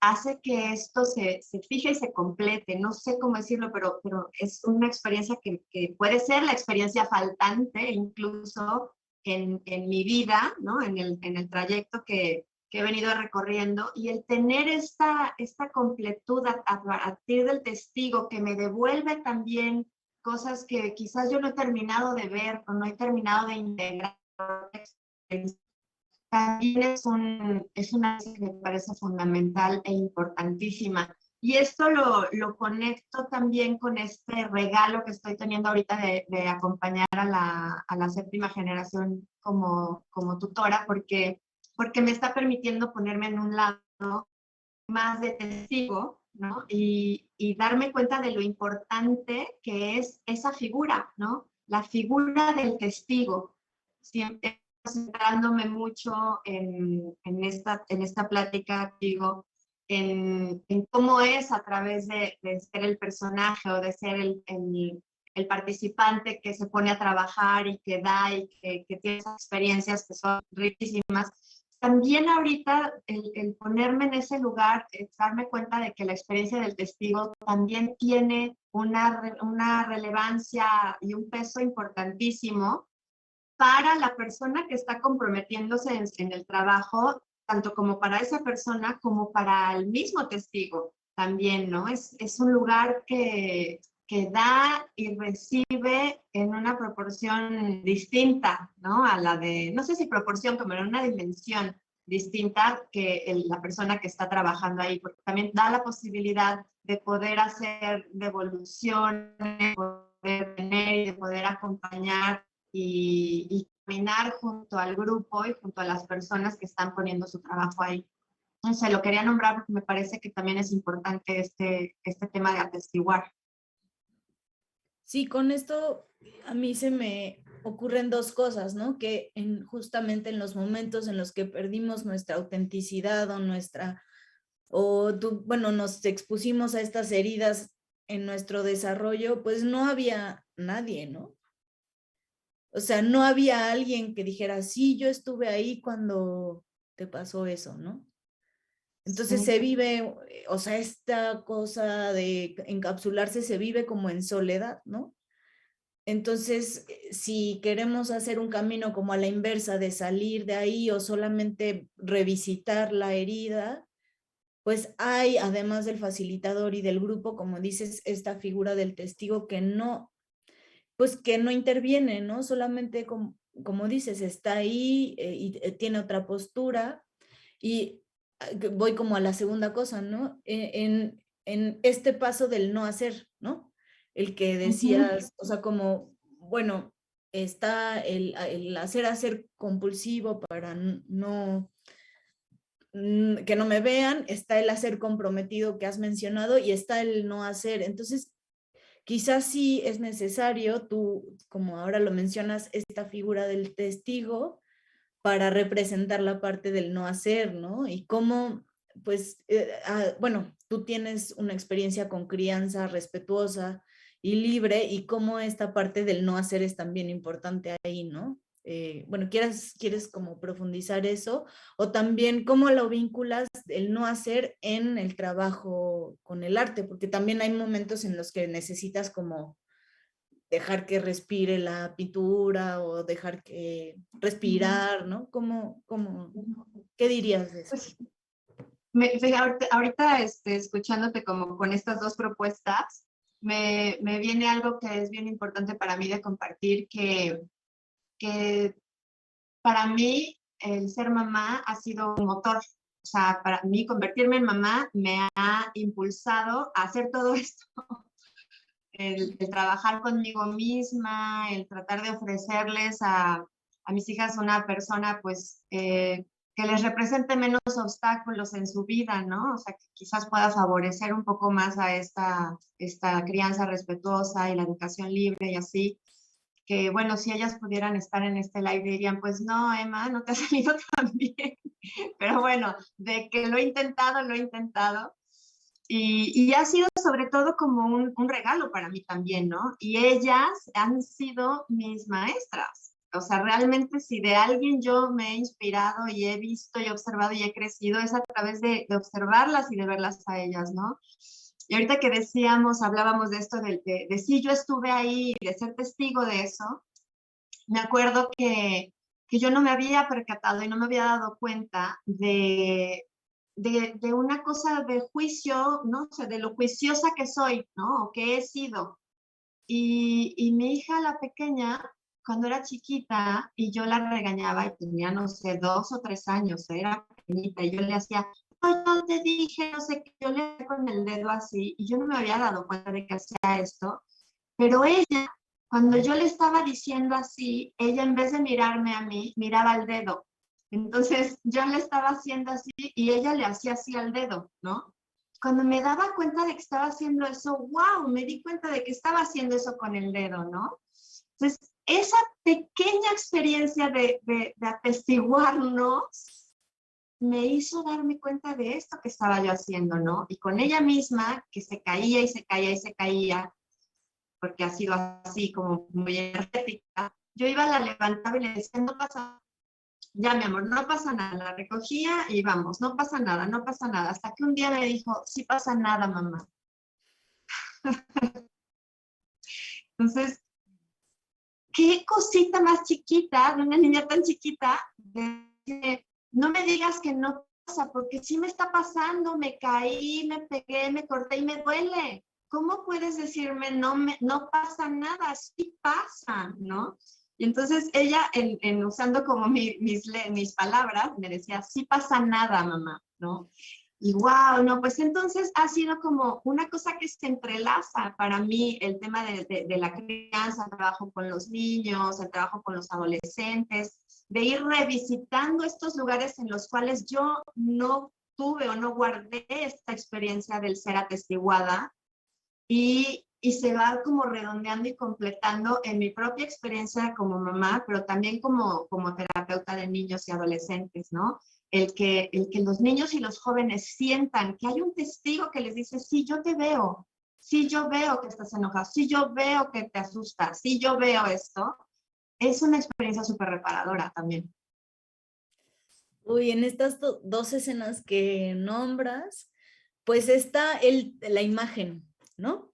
Speaker 2: hace que esto se fije y se complete. No sé cómo decirlo, pero es una experiencia que puede ser la experiencia faltante incluso en mi vida, ¿no? En el trayecto que he venido recorriendo, y el tener esta completud a partir del testigo que me devuelve también cosas que quizás yo no he terminado de ver o no he terminado de integrar, también es una cosa que me parece fundamental e importantísima. Y esto lo conecto también con este regalo que estoy teniendo ahorita de acompañar a la séptima generación como tutora, porque me está permitiendo ponerme en un lado más de testigo, ¿no? Y darme cuenta de lo importante que es esa figura, ¿no? La figura del testigo. Siempre centrándome mucho en esta plática, digo, en cómo es a través de ser el personaje o de ser el participante que se pone a trabajar y que da y que tiene esas experiencias que son riquísimas. También ahorita el ponerme en ese lugar, darme cuenta de que la experiencia del testigo también tiene una relevancia y un peso importantísimo para la persona que está comprometiéndose en el trabajo, tanto como para esa persona como para el mismo testigo también, ¿no? Es un lugar que da y recibe en una proporción distinta, ¿no? A la de, no sé si proporción, pero en una dimensión distinta que la persona que está trabajando ahí, porque también da la posibilidad de poder hacer devoluciones, de poder tener y de poder acompañar y caminar junto al grupo y junto a las personas que están poniendo su trabajo ahí. Entonces, lo quería nombrar porque me parece que también es importante este tema de atestiguar.
Speaker 1: Sí, con esto a mí se me ocurren dos cosas, ¿no? Que justamente en los momentos en los que perdimos nuestra autenticidad o bueno, nos expusimos a estas heridas en nuestro desarrollo, pues no había nadie, ¿no? O sea, no había alguien que dijera, sí, yo estuve ahí cuando te pasó eso, ¿no? Entonces
Speaker 2: Sí.
Speaker 1: se vive, o sea, esta cosa de encapsularse se vive como en soledad, ¿no? Entonces, si queremos hacer un camino como a la inversa de salir de ahí o solamente revisitar la herida, pues hay, además del facilitador y del grupo, como dices, esta figura del testigo que no, pues que no interviene, ¿no? Solamente como dices, está ahí y tiene otra postura. Y voy como a la segunda cosa, ¿no? En este paso del no hacer, ¿no? El que decías, o sea, como, bueno, está el hacer compulsivo para no, que no me vean, está el hacer comprometido que has mencionado y está el no hacer. Entonces, quizás sí es necesario, tú, como ahora lo mencionas, esta figura del testigo para representar la parte del no hacer, ¿no? Y cómo, pues, bueno, tú tienes una experiencia con crianza respetuosa y libre y cómo esta parte del no hacer es también importante ahí, ¿no? Bueno, ¿quieres como profundizar eso? O también cómo lo vinculas el no hacer en el trabajo con el arte, porque también hay momentos en los que necesitas como dejar que respire la pintura o dejar que respirar, ¿no? ¿Qué dirías de eso?
Speaker 2: Pues, ahorita escuchándote como con estas dos propuestas, me viene algo que es bien importante para mí de compartir, que para mí el ser mamá ha sido un motor. O sea, para mí convertirme en mamá me ha impulsado a hacer todo esto. El trabajar conmigo misma, el tratar de ofrecerles a mis hijas una persona, pues, que les represente menos obstáculos en su vida, ¿no? O sea, que quizás pueda favorecer un poco más a esta crianza respetuosa y la educación libre y así. Que, bueno, si ellas pudieran estar en este live dirían, pues no, Emma, no te ha salido tan bien. Pero bueno, de que lo he intentado, lo he intentado. Y ha sido sobre todo como un regalo para mí también, ¿no? Y ellas han sido mis maestras. O sea, realmente si de alguien yo me he inspirado y he visto y observado y he crecido es a través de observarlas y de verlas a ellas, ¿no? Y ahorita que decíamos, hablábamos de esto de si yo estuve ahí, de ser testigo de eso, me acuerdo que yo no me había percatado y no me había dado cuenta de una cosa de juicio, ¿no? O sea, de lo juiciosa que soy, ¿no? O que he sido. Y mi hija, la pequeña, cuando era chiquita y yo la regañaba y tenía, no sé, 2 o 3 años, era pequeñita, y yo le hacía, no, yo te dije, no sé qué, yo le hacía con el dedo así, y yo no me había dado cuenta de que hacía esto, pero ella, cuando yo le estaba diciendo así, ella en vez de mirarme a mí, miraba al dedo. Entonces yo le estaba haciendo así y ella le hacía así al dedo, ¿no? Cuando me daba cuenta de que estaba haciendo eso, wow, me di cuenta de que estaba haciendo eso con el dedo, ¿no? Entonces, esa pequeña experiencia de atestiguarnos me hizo darme cuenta de esto que estaba yo haciendo, ¿no? Y con ella misma, que se caía y se caía y se caía, porque ha sido así como muy energética, yo iba, la levantaba y le decía, no pasa, ya mi amor, no pasa nada, la recogía y vamos, no pasa nada, no pasa nada, hasta que un día me dijo, sí pasa nada, mamá. Entonces, qué cosita más chiquita de una niña tan chiquita, de, no me digas que no pasa, porque sí me está pasando, me caí, me pegué, me corté y me duele. ¿Cómo puedes decirme no pasa nada? Sí pasa, ¿no? Y entonces ella, usando como mis palabras, me decía, sí pasa nada, mamá, ¿no? Y wow, no, pues entonces ha sido como una cosa que se entrelaza para mí el tema de la crianza, el trabajo con los niños, el trabajo con los adolescentes, de ir revisitando estos lugares en los cuales yo no tuve o no guardé esta experiencia del ser atestiguada y y se va como redondeando y completando en mi propia experiencia como mamá, pero también como terapeuta de niños y adolescentes, ¿no? El que los niños y los jóvenes sientan que hay un testigo que les dice, sí, yo te veo, sí, yo veo que estás enojado, sí, yo veo que te asustas, sí, yo veo esto, es una experiencia súper reparadora también.
Speaker 1: Uy, en estas dos escenas que nombras, pues está la imagen, ¿no?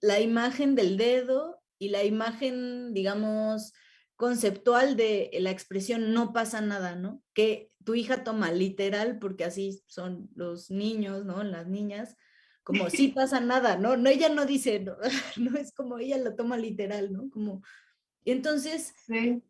Speaker 1: La imagen del dedo y la imagen, digamos, conceptual de la expresión no pasa nada, ¿no? Que tu hija toma literal, porque así son los niños, ¿no? Las niñas, como sí pasa nada, ¿no? No, ella no dice, no, no es como ella lo toma literal, ¿no? Como, y entonces,
Speaker 2: Sí.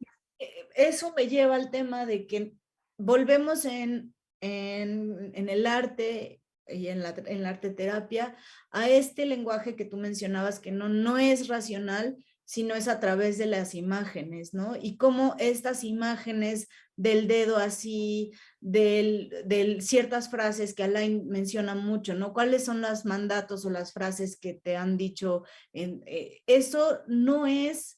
Speaker 1: eso me lleva al tema de que volvemos en el arte y en la arteterapia a este lenguaje que tú mencionabas que no es racional, sino es a través de las imágenes, ¿no? Y cómo estas imágenes del dedo así, ciertas frases que Alain menciona mucho, ¿no? ¿Cuáles son los mandatos o las frases que te han dicho? Eso no es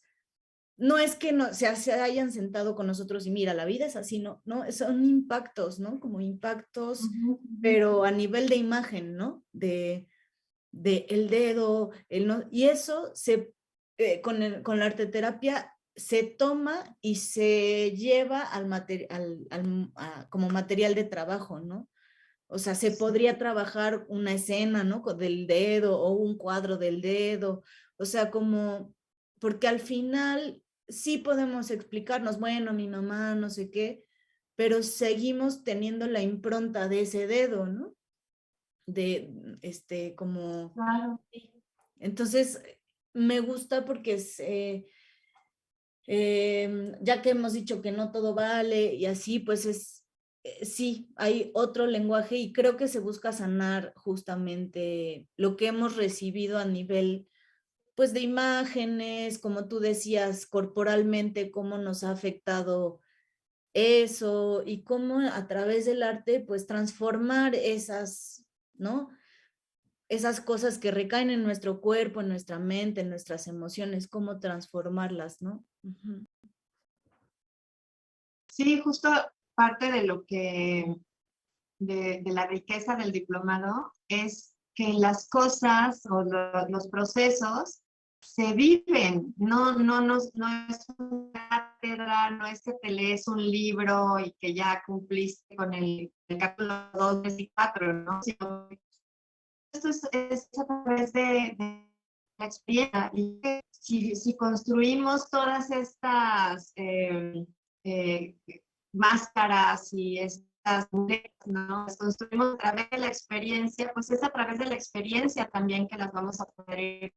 Speaker 1: que no, se hayan sentado con nosotros y mira, la vida es así, no, son impactos, ¿no? Como impactos,
Speaker 2: Ujú.
Speaker 1: pero a nivel de imagen, ¿no? De el dedo, no, y eso con la arteterapia se toma y se lleva como material de trabajo, ¿no? O sea, se podría trabajar una escena, ¿no? Del dedo o un cuadro del dedo, o sea, como, porque al final sí podemos explicarnos, bueno, mi mamá, no sé qué, pero seguimos teniendo la impronta de ese dedo, ¿no? Como,
Speaker 2: Claro.
Speaker 1: entonces, me gusta porque ya que hemos dicho que no todo vale y así, pues sí, hay otro lenguaje y creo que se busca sanar justamente lo que hemos recibido a nivel, pues, de imágenes, como tú decías, corporalmente, cómo nos ha afectado eso y cómo a través del arte, pues, transformar esas, ¿no? Esas cosas que recaen en nuestro cuerpo, en nuestra mente, en nuestras emociones, cómo transformarlas, ¿no? Ujú.
Speaker 2: Sí, justo parte de lo que, de la riqueza del diplomado es que las cosas o los procesos se viven, no es una cátedra, no es que te lees un libro y que ya cumpliste con el capítulo 2, 3 y 4, ¿no? Sino esto es a través de la experiencia. Y si construimos todas estas eh, máscaras y estas muletas, ¿no? Las construimos a través de la experiencia, pues es a través de la experiencia también que las vamos a poder ir.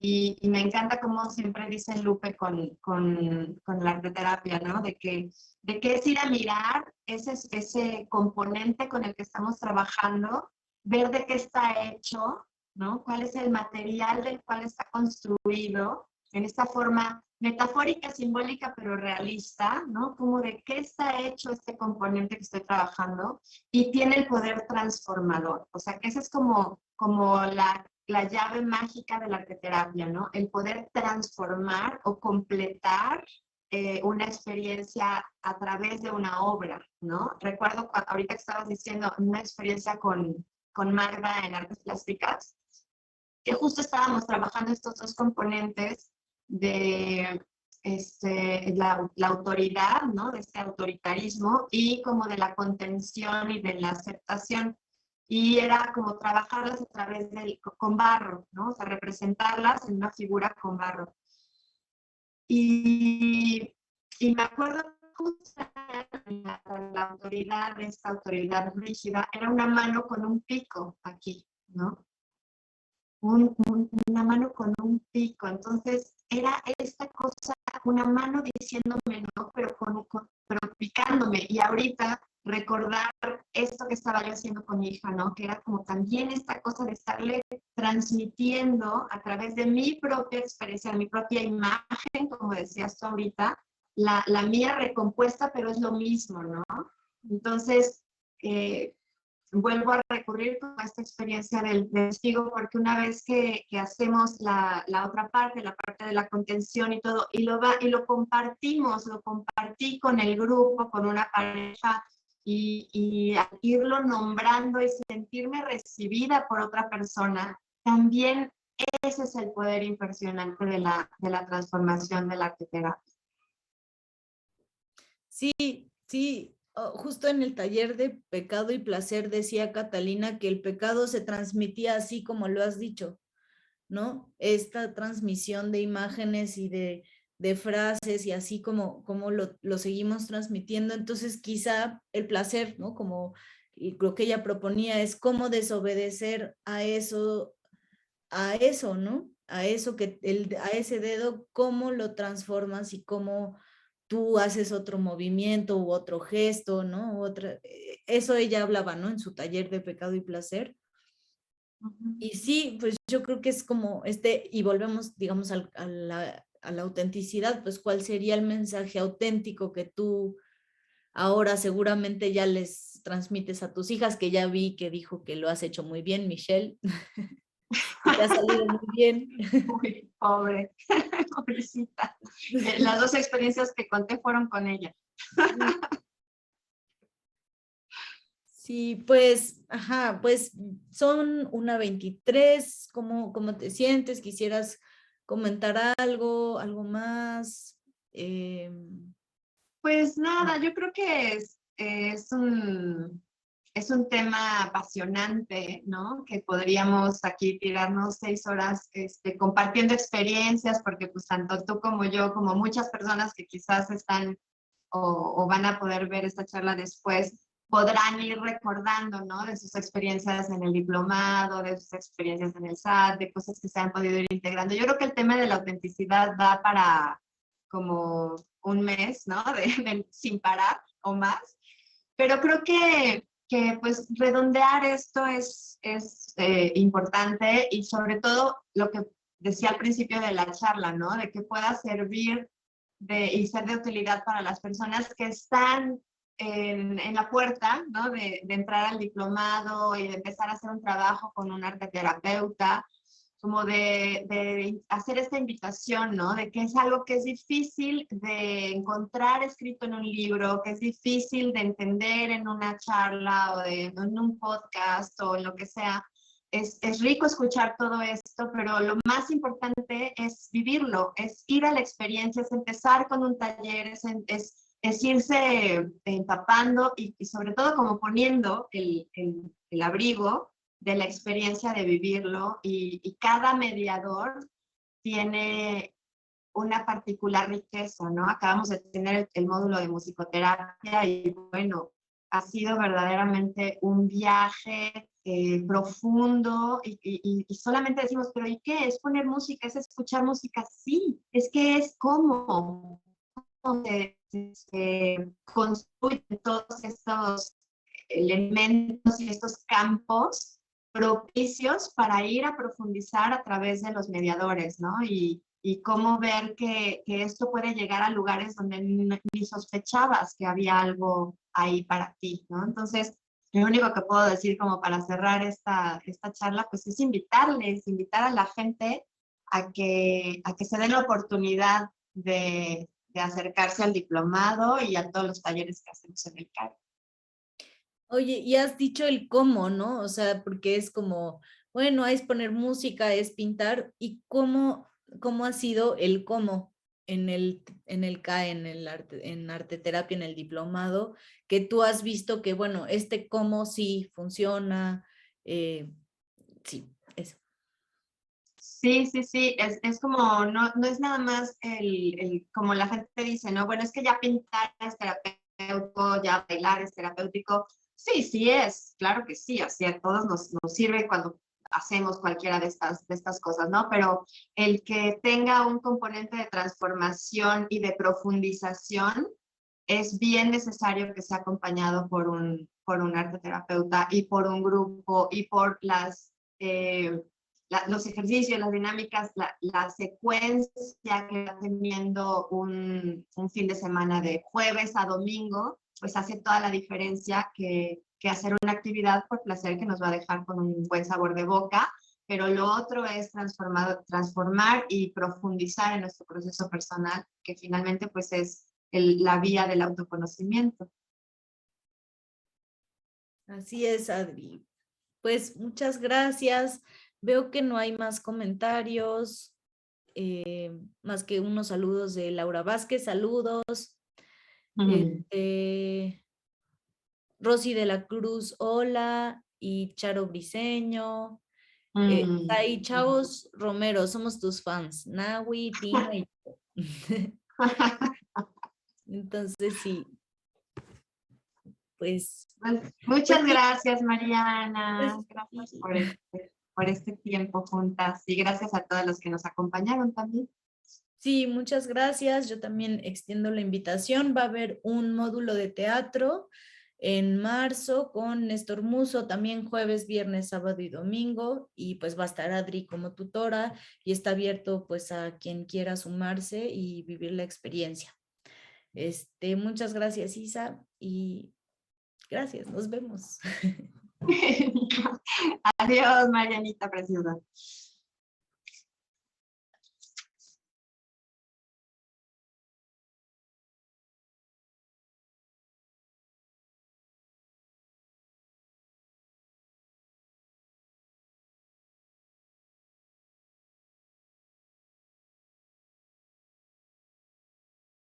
Speaker 2: Y me encanta como siempre dice Lupe con la arteterapia, ¿no? De que es ir a mirar ese componente con el que estamos trabajando, ver de qué está hecho, ¿no? Cuál es el material del cual está construido, en esta forma metafórica, simbólica, pero realista, ¿no? Como de qué está hecho este componente que estoy trabajando y tiene el poder transformador. O sea, que esa es como la llave mágica de la arteterapia, ¿no? El poder transformar o completar una experiencia a través de una obra, ¿no? Recuerdo ahorita que estabas diciendo una experiencia con Magda en artes plásticas, que justo estábamos trabajando estos dos componentes de la autoridad, ¿no? De este autoritarismo y como de la contención y de la aceptación. Y era como trabajarlas a través con barro, ¿no? O sea, representarlas en una figura con barro. Y, y me acuerdo justo la autoridad, esta autoridad rígida, era una mano con un pico aquí, ¿no? Una mano con un pico. Entonces era esta cosa, una mano diciéndome no, pero picándome. Y ahorita recordar esto que estaba yo haciendo con mi hija, ¿no? Que era como también esta cosa de estarle transmitiendo a través de mi propia experiencia, mi propia imagen, como decías tú ahorita, la mía recompuesta, pero es lo mismo, ¿no? Entonces, vuelvo a recurrir a esta experiencia del testigo, porque una vez que hacemos la otra parte, la parte de la contención y todo, y lo compartimos, lo compartí con el grupo, con una pareja, y al irlo nombrando y sentirme recibida por otra persona, también ese es el poder impresionante de la transformación de la arteterapia.
Speaker 1: Sí, sí, justo en el taller de pecado y placer decía Catalina que el pecado se transmitía así como lo has dicho, ¿no? Esta transmisión de imágenes y de frases y así como lo seguimos transmitiendo. Entonces quizá el placer, ¿no? Como y lo que ella proponía es cómo desobedecer a eso, ¿no? A eso a ese dedo, cómo lo transformas y cómo tú haces otro movimiento u otro gesto, ¿no? Eso ella hablaba, ¿no? En su taller de pecado y placer. Y sí, pues yo creo que es como y volvemos, digamos, a la autenticidad, pues cuál sería el mensaje auténtico que tú ahora seguramente ya les transmites a tus hijas, que ya vi que dijo que lo has hecho muy bien, Michelle, que te ha salido muy bien.
Speaker 2: Uy, pobre, pobrecita. Las dos experiencias que conté fueron con ella.
Speaker 1: Sí, pues, ajá, pues son 1:23, ¿cómo te sientes? ¿Quisieras comentar algo más?
Speaker 2: Pues nada, yo creo que es un tema apasionante, ¿no? Que podríamos aquí tirarnos 6 horas compartiendo experiencias, porque pues tanto tú como yo, como muchas personas que quizás están o van a poder ver esta charla después, podrán ir recordando, ¿no? De sus experiencias en el diplomado, de sus experiencias en el SAT, de cosas que se han podido ir integrando. Yo creo que el tema de la autenticidad da para como un mes, ¿no? Sin parar o más. Pero creo que pues redondear esto es importante, y sobre todo lo que decía al principio de la charla, ¿no? De que pueda servir y ser de utilidad para las personas que están en la puerta, ¿no? De entrar al diplomado y de empezar a hacer un trabajo con un arteterapeuta, como de hacer esta invitación, ¿no? De que es algo que es difícil de encontrar escrito en un libro, que es difícil de entender en una charla o en un podcast o en lo que sea. Es rico escuchar todo esto, pero lo más importante es vivirlo, es ir a la experiencia, es empezar con un taller, es irse empapando y sobre todo como poniendo el abrigo de la experiencia de vivirlo, y cada mediador tiene una particular riqueza, ¿no? Acabamos de tener el módulo de musicoterapia y bueno, ha sido verdaderamente un viaje profundo, y solamente decimos, pero ¿y qué? ¿Es poner música? ¿Es escuchar música? Sí, es que es cómo se construyen todos estos elementos y estos campos propicios para ir a profundizar a través de los mediadores, ¿no? Y cómo ver que esto puede llegar a lugares donde ni sospechabas que había algo ahí para ti, ¿no? Entonces, lo único que puedo decir como para cerrar esta charla, pues es invitar a la gente a que se den la oportunidad de acercarse al diplomado y a todos los talleres que hacemos en el CAE.
Speaker 1: Oye, y has dicho el cómo, ¿no? O sea, porque es como, bueno, es poner música, es pintar, y cómo ha sido el cómo en el CAE, en arte terapia, en el diplomado, que tú has visto que, bueno, este cómo sí funciona, sí, eso.
Speaker 2: Sí, sí, sí, es como, no es nada más como la gente dice, ¿no? Bueno, es que ya pintar es terapéutico, ya bailar es terapéutico. Sí, sí es, claro que sí, así a todos nos sirve cuando hacemos cualquiera de estas cosas, ¿no? Pero el que tenga un componente de transformación y de profundización es bien necesario que sea acompañado por un arteterapeuta y por un grupo y por los ejercicios, las dinámicas, la secuencia que va teniendo un fin de semana de jueves a domingo, pues hace toda la diferencia que que hacer una actividad por placer que nos va a dejar con un buen sabor de boca, pero lo otro es transformar y profundizar en nuestro proceso personal, que finalmente pues es la vía del autoconocimiento.
Speaker 1: Así es, Adri. Pues muchas gracias. Veo que no hay más comentarios, más que unos saludos de Laura Vázquez, saludos. Rosy de la Cruz, hola, y Charo Briseño. Ahí, Chavos Romero, somos tus fans. Nahui, Pino y yo. Entonces, sí, pues.
Speaker 2: Muchas
Speaker 1: Sí,
Speaker 2: gracias, Mariana.
Speaker 1: pues,
Speaker 2: Gracias por este tiempo juntas y gracias a todos los que nos acompañaron también.
Speaker 1: sí, muchas gracias. Yo también extiendo la invitación. Va a haber un módulo de teatro en marzo con Néstor Muso, también jueves, viernes, sábado y domingo. Y pues va a estar Adri como tutora y está abierto pues a quien quiera sumarse y vivir la experiencia. Muchas gracias, Isa, y gracias, nos vemos.
Speaker 2: Adiós, Marianita preciosa.